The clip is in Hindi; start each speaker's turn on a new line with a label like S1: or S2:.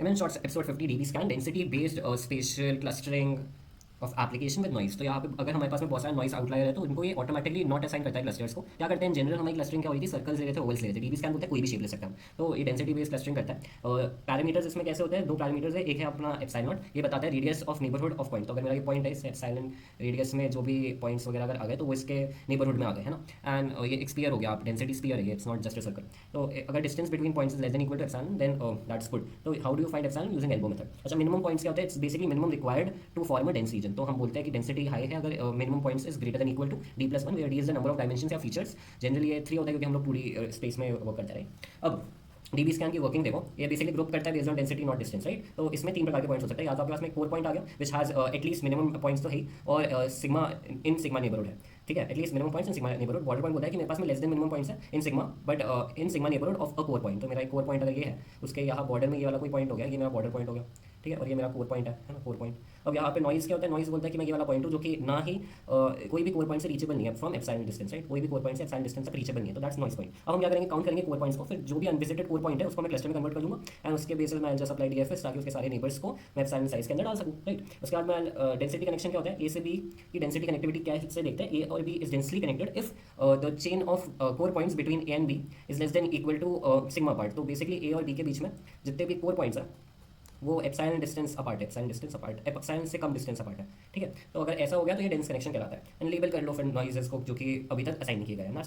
S1: in short episode 50 DB scan density based spatial clustering of application with noise. तो यहाँ पे अगर हमारे पास में बहुत सारा नॉइस आउटलायर है तो उनको ये ऑटोमेटिकली नॉट असाइन करता है क्लस्टर्स को। क्या करते हैं जनरल हमारी क्लस्टरिंग क्या हुई थी, सर्कल्स ले रहे थे, ओवल्स ले रहे थे। डीबी स्कैन बोलते हैं कोई भी शेप ले सकता है, तो ये डेंसिटी बेस्ड क्लस्टरिंग करता है। और पैरामीटर्स इसमें कैसे होते हैं, दो पैरामीटर्स है, एक है अपना एप्सिलॉन नॉट, ये बताता है radius of neighbourhood of point. तो अगर मेरा ये पॉइंट है, एप्सिलॉन रेडियस में जो भी पॉइंट्स वगैरह अगर आ गए तो वो इसके नेबरहुड में आ गए, है ना। एंड ये एक स्पीयर हो गया, आप डेंसिटी स्पीयर है, it's not just a circle. तो अगर distance between points is less than equal to epsilon then that's good. तो how do you find epsilon using elbow method. अच्छा, मिनिमम पॉइंट्स क्या होते हैं, it's basically minimum required to form a dense region. तो हम बोलते हैं कि डेंसिटी हाई है अगर minimum points is greater than equal to d+1 where d is the number of dimensions या फीचर्स। जनरली ये 3 होता है क्योंकि हम लोग पूरी स्पेस में वर्क करते रहे। अब डीबी स्कैन की वर्किंग देखो, ये बेसिकली ग्रुप करता है based on density not distance, right. तो इसमें 3 प्रकार के पॉइंट्स हो सकते हैं। या तो आपके पास में कोर पॉइंट आ गया which has at least minimum points तो है ही, और सिग्मा इन सिग्मा नेबरहुड है, ठीक है, at least minimum points in sigma neighbourhood. Border point बोलता है कि मेरे पास में लेस देन मिनिमम पॉइंट्स है in sigma, but in sigma neighbourhood of a core point. तो मेरा एक कोर पॉइंट अगर ये है, उसके यहाँ बॉर्डर में ये वाला कोई पॉइंट हो गया, ये मेरा बॉर्डर पॉइंट हो गया, ठीक है, और ये मेरा कोर पॉइंट है ना, कोर पॉइंट। अब यहाँ पे नॉइज क्या होता है, नॉइज बोलता है कि मैं ये वाला पॉइंट हूँ जो कि ना ही कोई भी कोर पॉइंट से रीचेबल नहीं है फ्रॉम एप्सिलॉन डिस्टेंस, राइट। कोई भी कोर पॉइंट से एप्सिलॉन डिस्टेंस तक रीचेबल नहीं है, तो दैट्स नॉइज पॉइंट। अब हम क्या करेंगे, काउंट करेंगे कोर पॉइंट्स को, फिर जो भी अनविजिटेड कोर पॉइंट है उसको मैं क्लस्टर में कन्वर्ट कर दूंगा, एंड उसके बेसिस मैं जस्ट अप्लाई डीएफएस ताकि उसके सारे नेबर्स को मैं एप्सिलॉन साइज के अंदर डाल सकूँ, राइट। उसके बाद मैं डेंसिटी कनेक्शन क्या होता है, ए से बी की डेंसिटी कनेक्टिविटी क्या से देखते हैं, ए और B is densely connected if the chain of core points between A and B is less than equal to sigma part. तो बेसिकली ए और बी के बीच में जितने भी कोर पॉइंट्स हैं वो एप्सिलॉन डिस्टेंस अपार्ट है, एप्सिलॉन डिस्टेंस अपार्ट, एप्सिलॉन से कम डिस्टेंस अपार्ट है, ठीक है। तो अगर ऐसा हो गया तो ये डेंस कनेक्शन कहलाता है, एंड लेबल कर लो फिर नॉइजेस को जो कि अभी तक असाइन नहीं किया गया है ना।